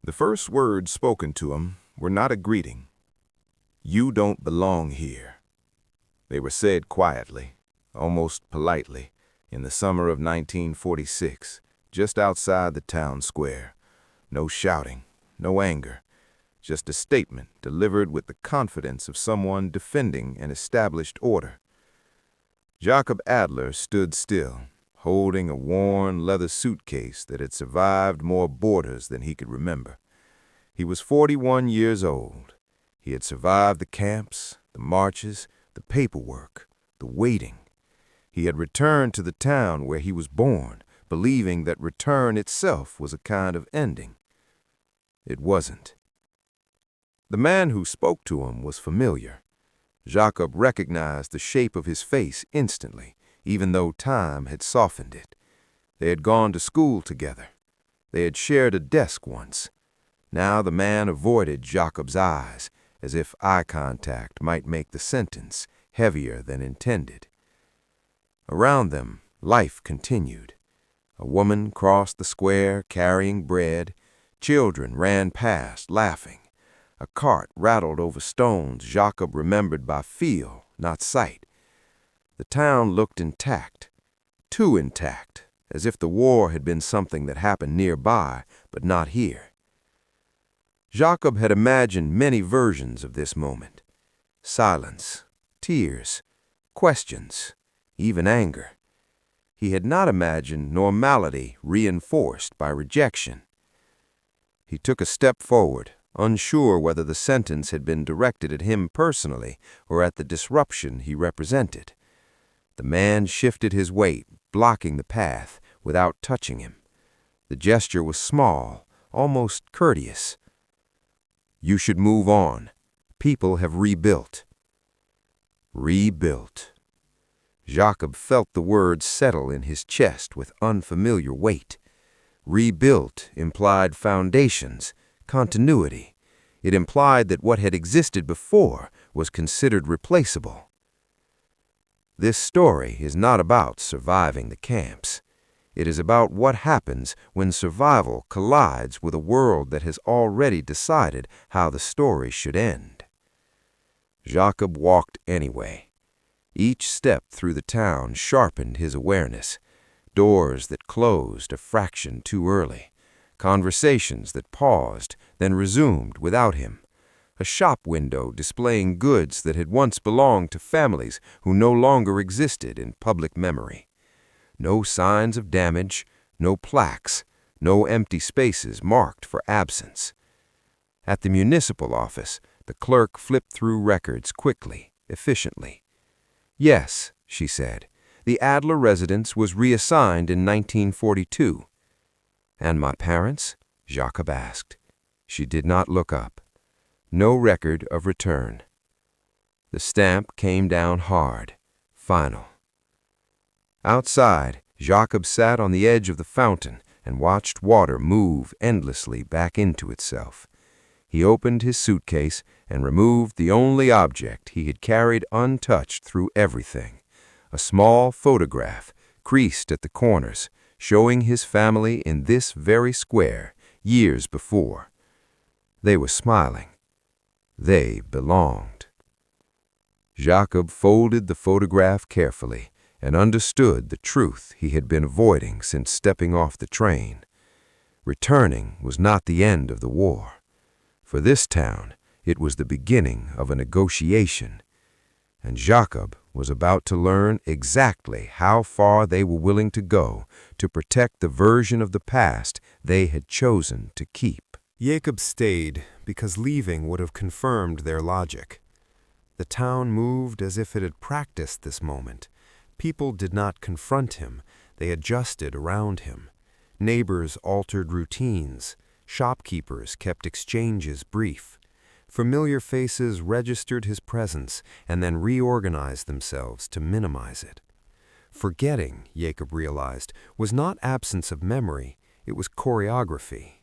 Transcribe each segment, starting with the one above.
The first words spoken to him were not a greeting. "You don't belong here." They were said quietly, almost politely, in the summer of 1946, just outside the town square. No shouting, no anger, just a statement delivered with the confidence of someone defending an established order. Jakob Adler stood still, holding a worn leather suitcase that had survived more boarders than he could remember. He was 41 years old. He had survived the camps, the marches, the paperwork, the waiting. He had returned to the town where he was born, believing that return itself was a kind of ending. It wasn't. The man who spoke to him was familiar. Jakob recognized the shape of his face instantly, even though time had softened it. They had gone to school together. They had shared a desk once. Now the man avoided Jakob's eyes, as if eye contact might make the sentence heavier than intended. Around them, life continued. A woman crossed the square carrying bread. Children ran past, laughing. A cart rattled over stones Jakob remembered by feel, not sight. The town looked intact, too intact, as if the war had been something that happened nearby, but not here. Jakob had imagined many versions of this moment. Silence, tears, questions, even anger. He had not imagined normality reinforced by rejection. He took a step forward, unsure whether the sentence had been directed at him personally or at the disruption he represented. The man shifted his weight, blocking the path, without touching him. The gesture was small, almost courteous. "You should move on. People have rebuilt." Rebuilt. Jakob felt the words settle in his chest with unfamiliar weight. Rebuilt implied foundations, continuity. It implied that what had existed before was considered replaceable. This story is not about surviving the camps. It is about what happens when survival collides with a world that has already decided how the story should end. Jakob walked anyway. Each step through the town sharpened his awareness. Doors that closed a fraction too early. Conversations that paused, then resumed without him. A shop window displaying goods that had once belonged to families who no longer existed in public memory. No signs of damage, no plaques, no empty spaces marked for absence. At the municipal office, the clerk flipped through records quickly, efficiently. "Yes," she said, "the Adler residence was reassigned in 1942. "And my parents?" Jakob asked. She did not look up. No record of return. The stamp came down hard, final. Outside, Jakob sat on the edge of the fountain and watched water move endlessly back into itself. He opened his suitcase and removed the only object he had carried untouched through everything, a small photograph creased at the corners, showing his family in this very square years before. They were smiling. They belonged. Jakob folded the photograph carefully and understood the truth he had been avoiding since stepping off the train. Returning was not the end of the war. For this town, it was the beginning of a negotiation, and Jakob was about to learn exactly how far they were willing to go to protect the version of the past they had chosen to keep. Jakob stayed because leaving would have confirmed their logic. The town moved as if it had practiced this moment. People did not confront him, they adjusted around him. Neighbors altered routines. Shopkeepers kept exchanges brief. Familiar faces registered his presence and then reorganized themselves to minimize it. Forgetting, Jakob realized, was not absence of memory, it was choreography.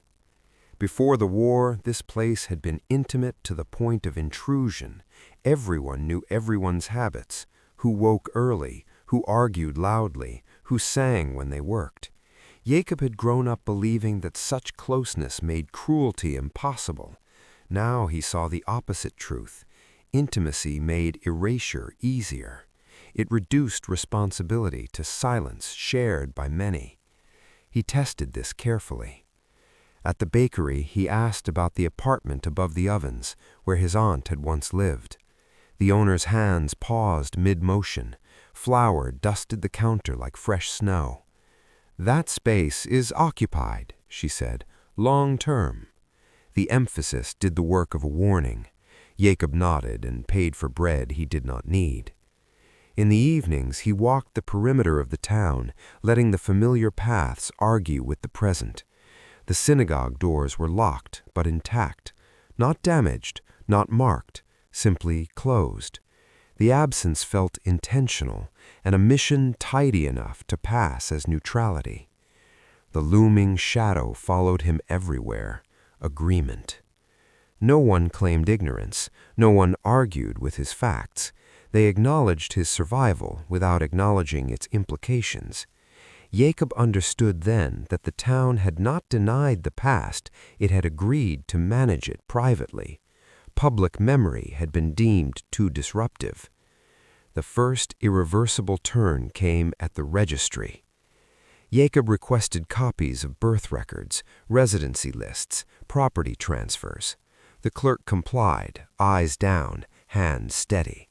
Before the war, this place had been intimate to the point of intrusion. Everyone knew everyone's habits, who woke early, who argued loudly, who sang when they worked. Jakob had grown up believing that such closeness made cruelty impossible. Now he saw the opposite truth. Intimacy made erasure easier. It reduced responsibility to silence shared by many. He tested this carefully. At the bakery, he asked about the apartment above the ovens, where his aunt had once lived. The owner's hands paused mid-motion. Flour dusted the counter like fresh snow. "That space is occupied," she said, "long-term." The emphasis did the work of a warning. Jakob nodded and paid for bread he did not need. In the evenings, he walked the perimeter of the town, letting the familiar paths argue with the present. The synagogue doors were locked but intact, not damaged, not marked, simply closed. The absence felt intentional, and a mission tidy enough to pass as neutrality. The looming shadow followed him everywhere: agreement. No one claimed ignorance, no one argued with his facts. They acknowledged his survival without acknowledging its implications. Jakob understood then that the town had not denied the past, it had agreed to manage it privately. Public memory had been deemed too disruptive. The first irreversible turn came at the registry. Jakob requested copies of birth records, residency lists, property transfers. The clerk complied, eyes down, hands steady.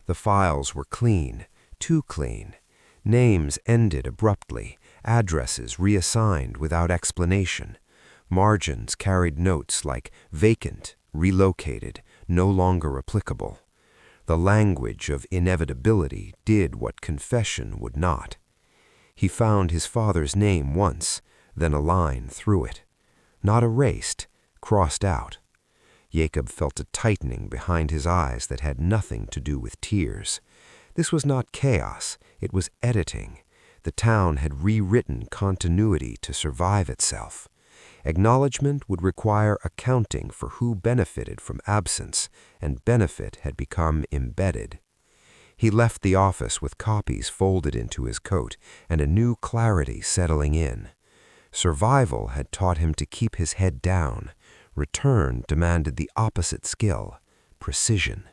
The files were clean, too clean. Names ended abruptly, addresses reassigned without explanation. Margins carried notes like vacant, relocated, no longer applicable. The language of inevitability did what confession would not. He found his father's name once, then a line through it. Not erased, crossed out. Jakob felt a tightening behind his eyes that had nothing to do with tears. This was not chaos, it was editing. The town had rewritten continuity to survive itself. Acknowledgement would require accounting for who benefited from absence, and benefit had become embedded. He left the office with copies folded into his coat and a new clarity settling in. Survival had taught him to keep his head down. Return demanded the opposite skill: precision.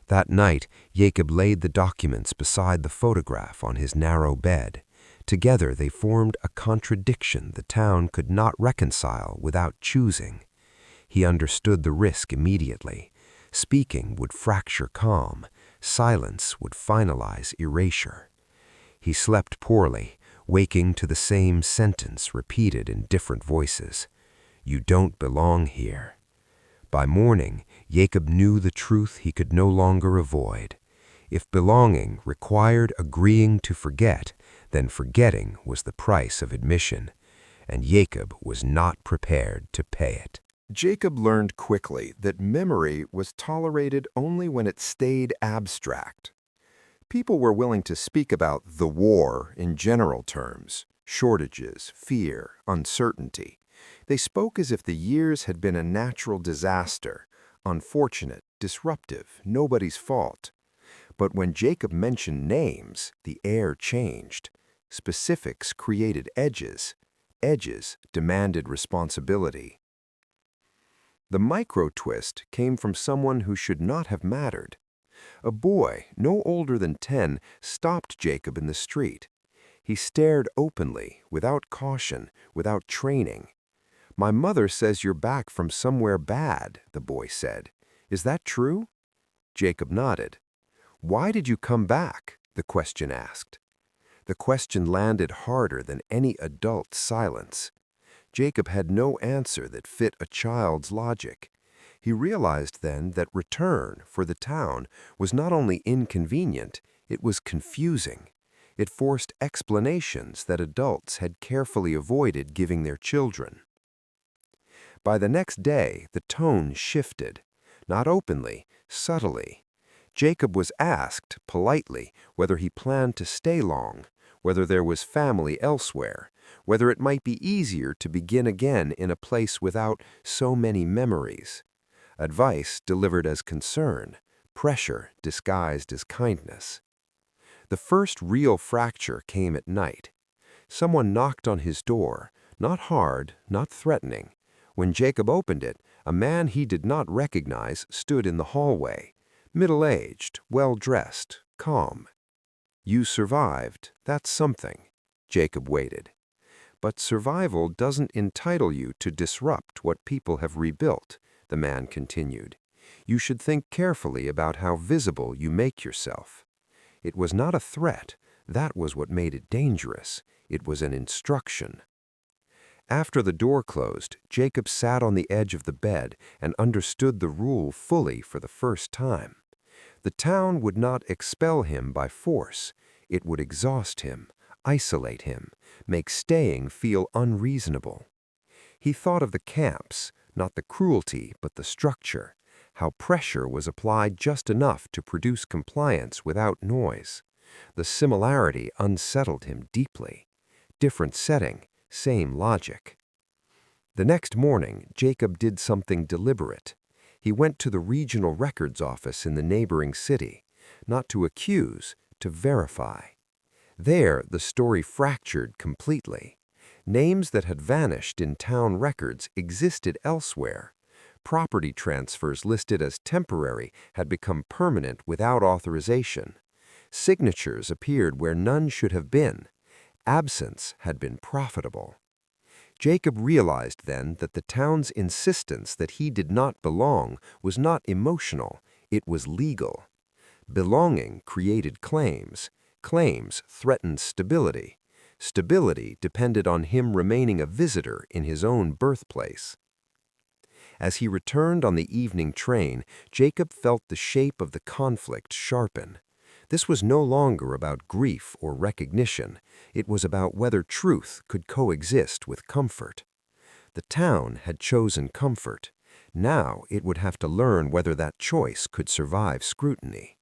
That night, Jakob laid the documents beside the photograph on his narrow bed. Together they formed a contradiction the town could not reconcile without choosing. He understood the risk immediately. Speaking would fracture calm. Silence would finalize erasure. He slept poorly, waking to the same sentence repeated in different voices. "You don't belong here." By morning, Jakob knew the truth he could no longer avoid. If belonging required agreeing to forget, then forgetting was the price of admission, and Jakob was not prepared to pay it. Jakob learned quickly that memory was tolerated only when it stayed abstract. People were willing to speak about the war in general terms: shortages, fear, uncertainty. They spoke as if the years had been a natural disaster, unfortunate, disruptive, nobody's fault. But when Jakob mentioned names, the air changed. Specifics created edges. Edges demanded responsibility. The micro-twist came from someone who should not have mattered. A boy, no older than 10, stopped Jakob in the street. He stared openly, without caution, without training. "My mother says you're back from somewhere bad," the boy said. "Is that true?" Jakob nodded. "Why did you come back?" the question asked. The question landed harder than any adult's silence. Jakob had no answer that fit a child's logic. He realized then that return, for the town, was not only inconvenient, it was confusing. It forced explanations that adults had carefully avoided giving their children. By the next day, the tone shifted. Not openly, subtly. Jakob was asked, politely, whether he planned to stay long, whether there was family elsewhere, whether it might be easier to begin again in a place without so many memories. Advice delivered as concern, pressure disguised as kindness. The first real fracture came at night. Someone knocked on his door, not hard, not threatening. When Jacob opened it, a man he did not recognize stood in the hallway, middle-aged, well-dressed, calm. "You survived, that's something." Jacob waited. "But survival doesn't entitle you to disrupt what people have rebuilt," the man continued. "You should think carefully about how visible you make yourself." It was not a threat. That was what made it dangerous. It was an instruction. After the door closed, Jacob sat on the edge of the bed and understood the rule fully for the first time. The town would not expel him by force. It would exhaust him, isolate him, make staying feel unreasonable. He thought of the camps, not the cruelty but the structure, how pressure was applied just enough to produce compliance without noise. The similarity unsettled him deeply. Different setting, same logic. The next morning, Jacob did something deliberate. He went to the regional records office in the neighboring city, not to accuse, to verify. There, the story fractured completely. Names that had vanished in town records existed elsewhere. Property transfers listed as temporary had become permanent without authorization. Signatures appeared where none should have been. Absence had been profitable. Jacob realized then that the town's insistence that he did not belong was not emotional, it was legal. Belonging created claims. Claims threatened stability. Stability depended on him remaining a visitor in his own birthplace. As he returned on the evening train, Jacob felt the shape of the conflict sharpen. This was no longer about grief or recognition. It was about whether truth could coexist with comfort. The town had chosen comfort. Now it would have to learn whether that choice could survive scrutiny.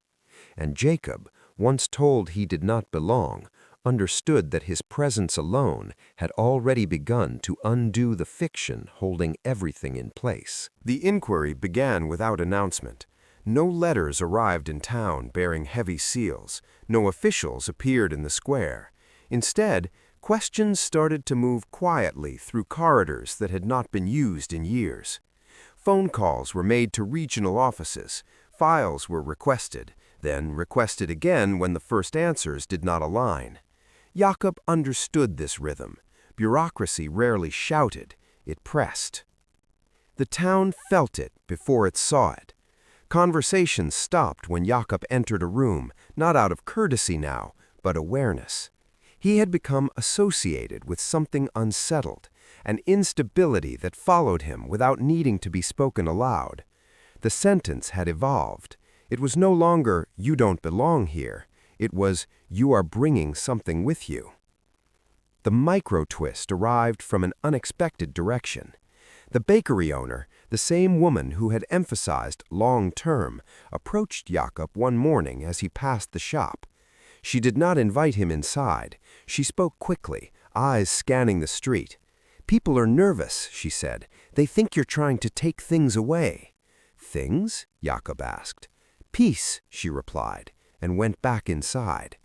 And Jacob, once told he did not belong, understood that his presence alone had already begun to undo the fiction holding everything in place. The inquiry began without announcement. No letters arrived in town bearing heavy seals. No officials appeared in the square. Instead, questions started to move quietly through corridors that had not been used in years. Phone calls were made to regional offices. Files were requested, then requested again when the first answers did not align. Jakob understood this rhythm. Bureaucracy rarely shouted, it pressed. The town felt it before it saw it. Conversations stopped when Jakob entered a room, not out of courtesy now, but awareness. He had become associated with something unsettled, an instability that followed him without needing to be spoken aloud. The sentence had evolved. It was no longer, "You don't belong here." It was, "You are bringing something with you." The micro-twist arrived from an unexpected direction. The bakery owner, the same woman who had emphasized long-term, approached Jakob one morning as he passed the shop. She did not invite him inside. She spoke quickly, eyes scanning the street. "People are nervous," she said. "They think you're trying to take things away." "Things?" Jakob asked. "Peace," she replied, and went back inside.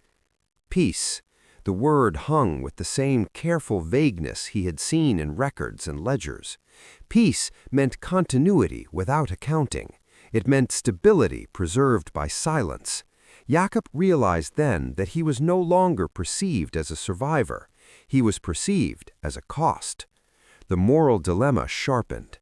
Peace. The word hung with the same careful vagueness he had seen in records and ledgers. Peace meant continuity without accounting. It meant stability preserved by silence. Jakob realized then that he was no longer perceived as a survivor. He was perceived as a cost. The moral dilemma sharpened.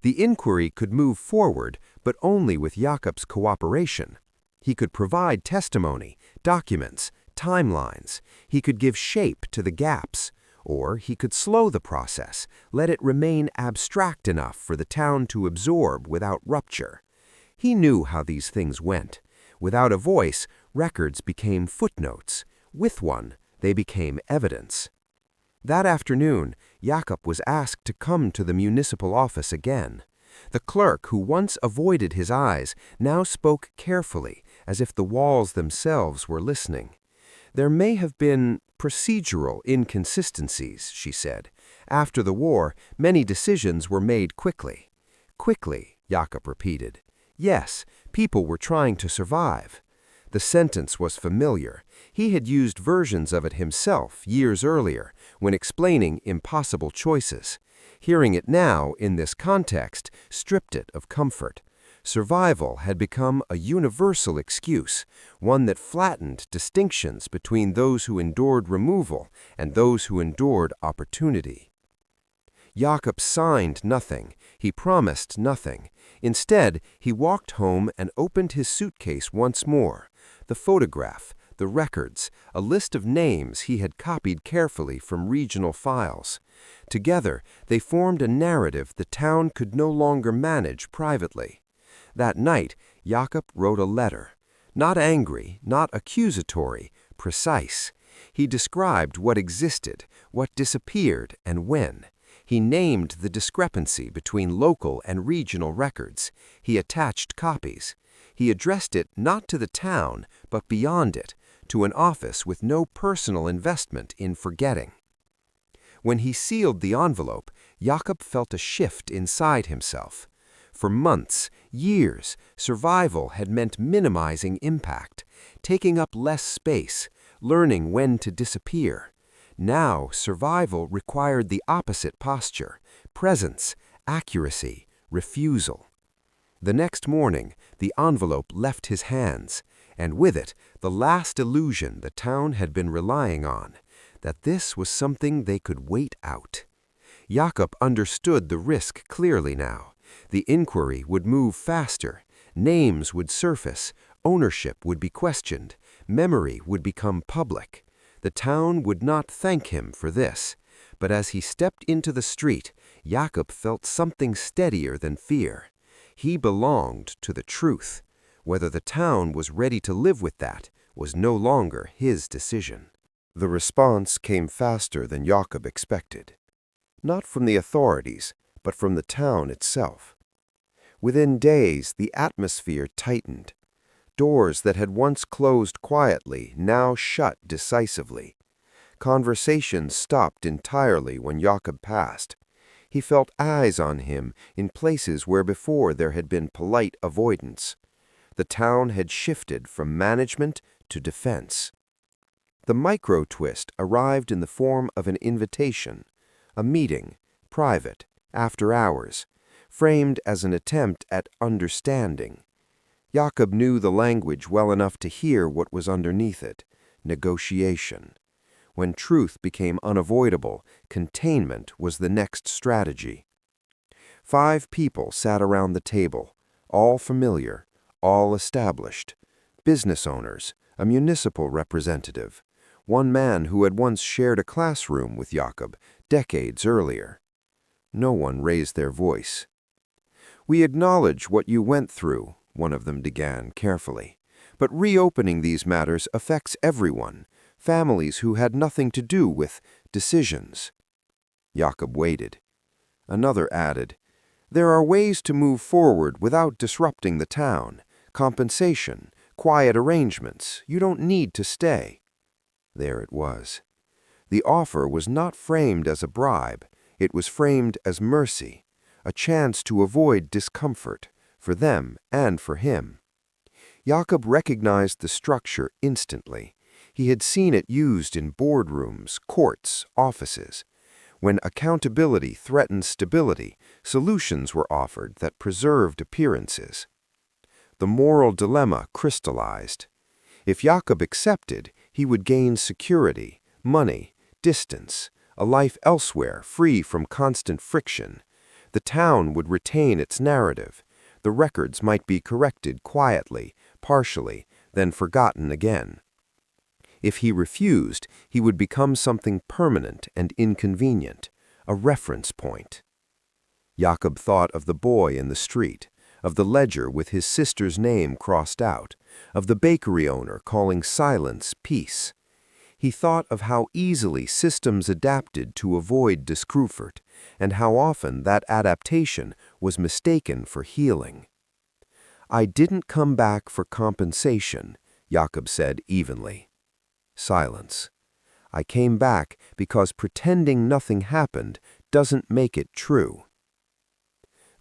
The inquiry could move forward, but only with Jakob's cooperation. He could provide testimony, documents, timelines. He could give shape to the gaps. Or he could slow the process, let it remain abstract enough for the town to absorb without rupture. He knew how these things went. Without a voice, records became footnotes. With one, they became evidence. That afternoon, Jakob was asked to come to the municipal office again. The clerk, who once avoided his eyes, now spoke carefully, as if the walls themselves were listening. "There may have been procedural inconsistencies," she said. "After the war, many decisions were made quickly." "Quickly," Jakob repeated. "Yes, people were trying to survive." The sentence was familiar. He had used versions of it himself years earlier when explaining impossible choices. Hearing it now in this context stripped it of comfort. Survival had become a universal excuse, one that flattened distinctions between those who endured removal and those who endured opportunity. Jakob signed nothing. He promised nothing. Instead, he walked home and opened his suitcase once more. The photograph, the records, a list of names he had copied carefully from regional files. Together, they formed a narrative the town could no longer manage privately. That night, Jakob wrote a letter. Not angry, not accusatory, precise. He described what existed, what disappeared, and when. He named the discrepancy between local and regional records. He attached copies. He addressed it not to the town, but beyond it, to an office with no personal investment in forgetting. When he sealed the envelope, Jakob felt a shift inside himself. For months, years, survival had meant minimizing impact, taking up less space, learning when to disappear. Now, survival required the opposite posture: presence, accuracy, refusal. The next morning, the envelope left his hands, and with it, the last illusion the town had been relying on, that this was something they could wait out. Jakob understood the risk clearly now. The inquiry would move faster, names would surface, ownership would be questioned, memory would become public. The town would not thank him for this, but as he stepped into the street, Jakob felt something steadier than fear. He belonged to the truth. Whether the town was ready to live with that was no longer his decision. The response came faster than Jakob expected. Not from the authorities, but from the town itself. Within days, the atmosphere tightened. Doors that had once closed quietly now shut decisively. Conversations stopped entirely when Jakob passed. He felt eyes on him in places where before there had been polite avoidance. The town had shifted from management to defense. The micro-twist arrived in the form of an invitation, a meeting, private, after hours, framed as an attempt at understanding. Jakob knew the language well enough to hear what was underneath it: negotiation. When truth became unavoidable, containment was the next strategy. 5 people sat around the table, all familiar, all established. Business owners, a municipal representative, one man who had once shared a classroom with Jakob decades earlier. No one raised their voice. "We acknowledge what you went through," one of them began carefully. "But reopening these matters affects everyone, families who had nothing to do with decisions." Jakob waited. Another added, "There are ways to move forward without disrupting the town. Compensation, quiet arrangements. You don't need to stay." There it was. The offer was not framed as a bribe. It was framed as mercy, a chance to avoid discomfort, for them and for him. Jakob recognized the structure instantly. He had seen it used in boardrooms, courts, offices. When accountability threatened stability, solutions were offered that preserved appearances. The moral dilemma crystallized. If Jakob accepted, he would gain security, money, distance, a life elsewhere free from constant friction. The town would retain its narrative. The records might be corrected quietly, partially, then forgotten again. If he refused, he would become something permanent and inconvenient, a reference point. Jakob thought of the boy in the street, of the ledger with his sister's name crossed out, of the bakery owner calling silence peace. He thought of how easily systems adapted to avoid discomfort, and how often that adaptation was mistaken for healing. "I didn't come back for compensation," Jakob said evenly. Silence. "I came back because pretending nothing happened doesn't make it true."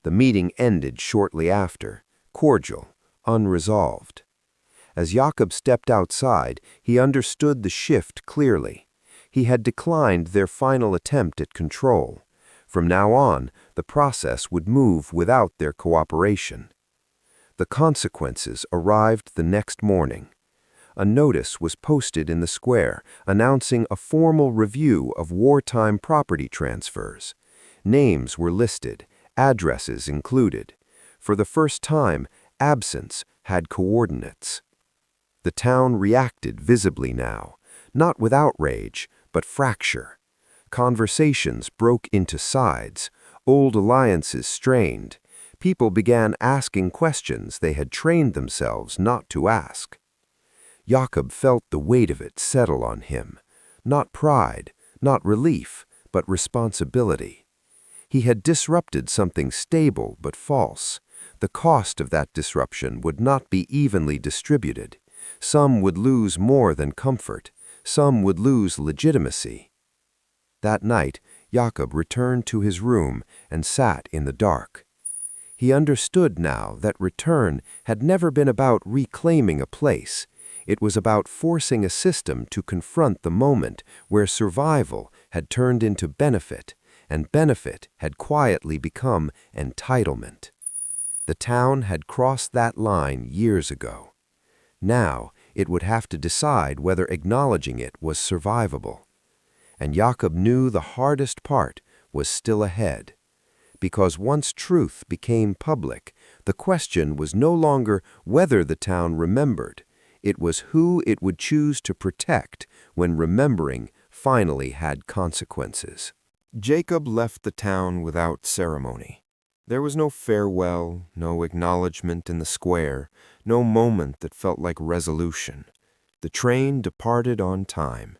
The meeting ended shortly after, cordial, unresolved. As Jakob stepped outside, he understood the shift clearly. He had declined their final attempt at control. From now on, the process would move without their cooperation. The consequences arrived the next morning. A notice was posted in the square announcing a formal review of wartime property transfers. Names were listed, addresses included. For the first time, absence had coordinates. The town reacted visibly now, not with outrage, but fracture. Conversations broke into sides, old alliances strained. People began asking questions they had trained themselves not to ask. Jakob felt the weight of it settle on him. Not pride, not relief, but responsibility. He had disrupted something stable but false. The cost of that disruption would not be evenly distributed. Some would lose more than comfort. Some would lose legitimacy. That night, Jakob returned to his room and sat in the dark. He understood now that return had never been about reclaiming a place. It was about forcing a system to confront the moment where survival had turned into benefit, and benefit had quietly become entitlement. The town had crossed that line years ago. Now it would have to decide whether acknowledging it was survivable. And Jakob knew the hardest part was still ahead. Because once truth became public, the question was no longer whether the town remembered. It was who it would choose to protect when remembering finally had consequences. Jakob left the town without ceremony. There was no farewell, no acknowledgement in the square, no moment that felt like resolution. The train departed on time.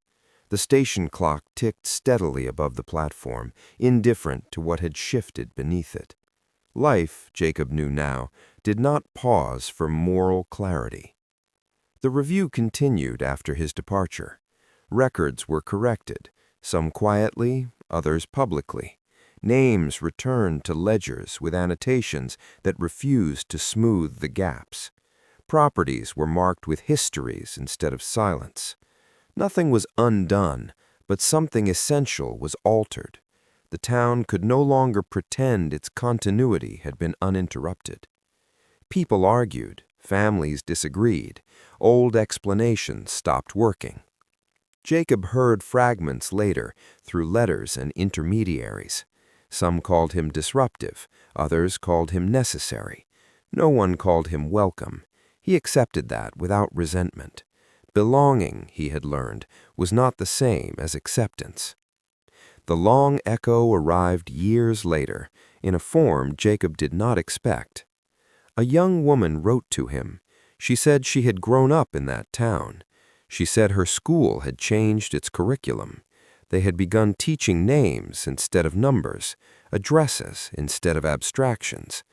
The station clock ticked steadily above the platform, indifferent to what had shifted beneath it. Life, Jakob knew now, did not pause for moral clarity. The review continued after his departure. Records were corrected, some quietly, others publicly. Names returned to ledgers with annotations that refused to smooth the gaps. Properties were marked with histories instead of silence. Nothing was undone, but something essential was altered. The town could no longer pretend its continuity had been uninterrupted. People argued, families disagreed, old explanations stopped working. Jakob heard fragments later through letters and intermediaries. Some called him disruptive, others called him necessary. No one called him welcome. He accepted that without resentment. Belonging, he had learned, was not the same as acceptance. The long echo arrived years later, in a form Jakob did not expect. A young woman wrote to him. She said she had grown up in that town. She said her school had changed its curriculum. They had begun teaching names instead of numbers, addresses instead of abstractions.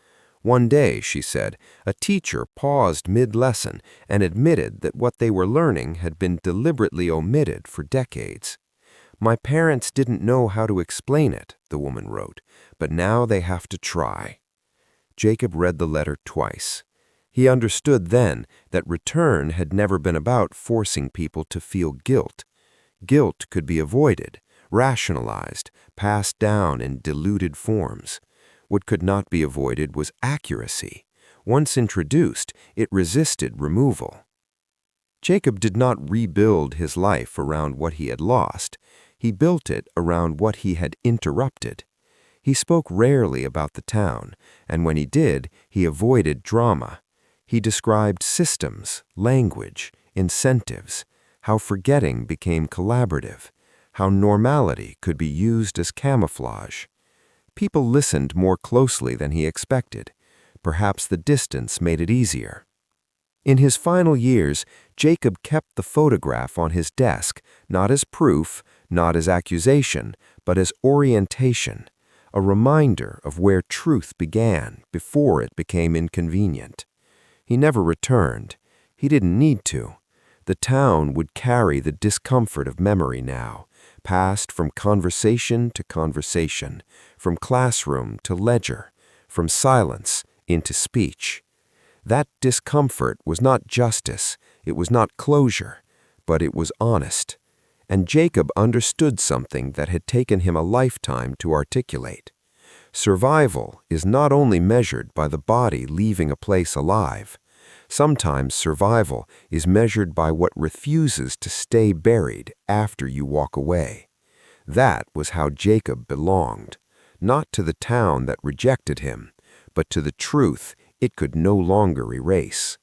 One day, she said, a teacher paused mid-lesson and admitted that what they were learning had been deliberately omitted for decades. My parents didn't know how to explain it, the woman wrote, but now they have to try. Jakob read the letter twice. He understood then that return had never been about forcing people to feel guilt. Guilt could be avoided, rationalized, passed down in diluted forms. What could not be avoided was accuracy. Once introduced, it resisted removal. Jakob did not rebuild his life around what he had lost. He built it around what he had interrupted. He spoke rarely about the town, and when he did, he avoided drama. He described systems, language, incentives, how forgetting became collaborative, how normality could be used as camouflage. People listened more closely than he expected. Perhaps the distance made it easier. In his final years, Jakob kept the photograph on his desk, not as proof, not as accusation, but as orientation, a reminder of where truth began before it became inconvenient. He never returned. He didn't need to. The town would carry the discomfort of memory now, passed from conversation to conversation, from classroom to ledger, from silence into speech. That discomfort was not justice, it was not closure, but it was honest. And Jacob understood something that had taken him a lifetime to articulate. Survival is not only measured by the body leaving a place alive. Sometimes survival is measured by what refuses to stay buried after you walk away. That was how Jacob belonged, not to the town that rejected him, but to the truth it could no longer erase.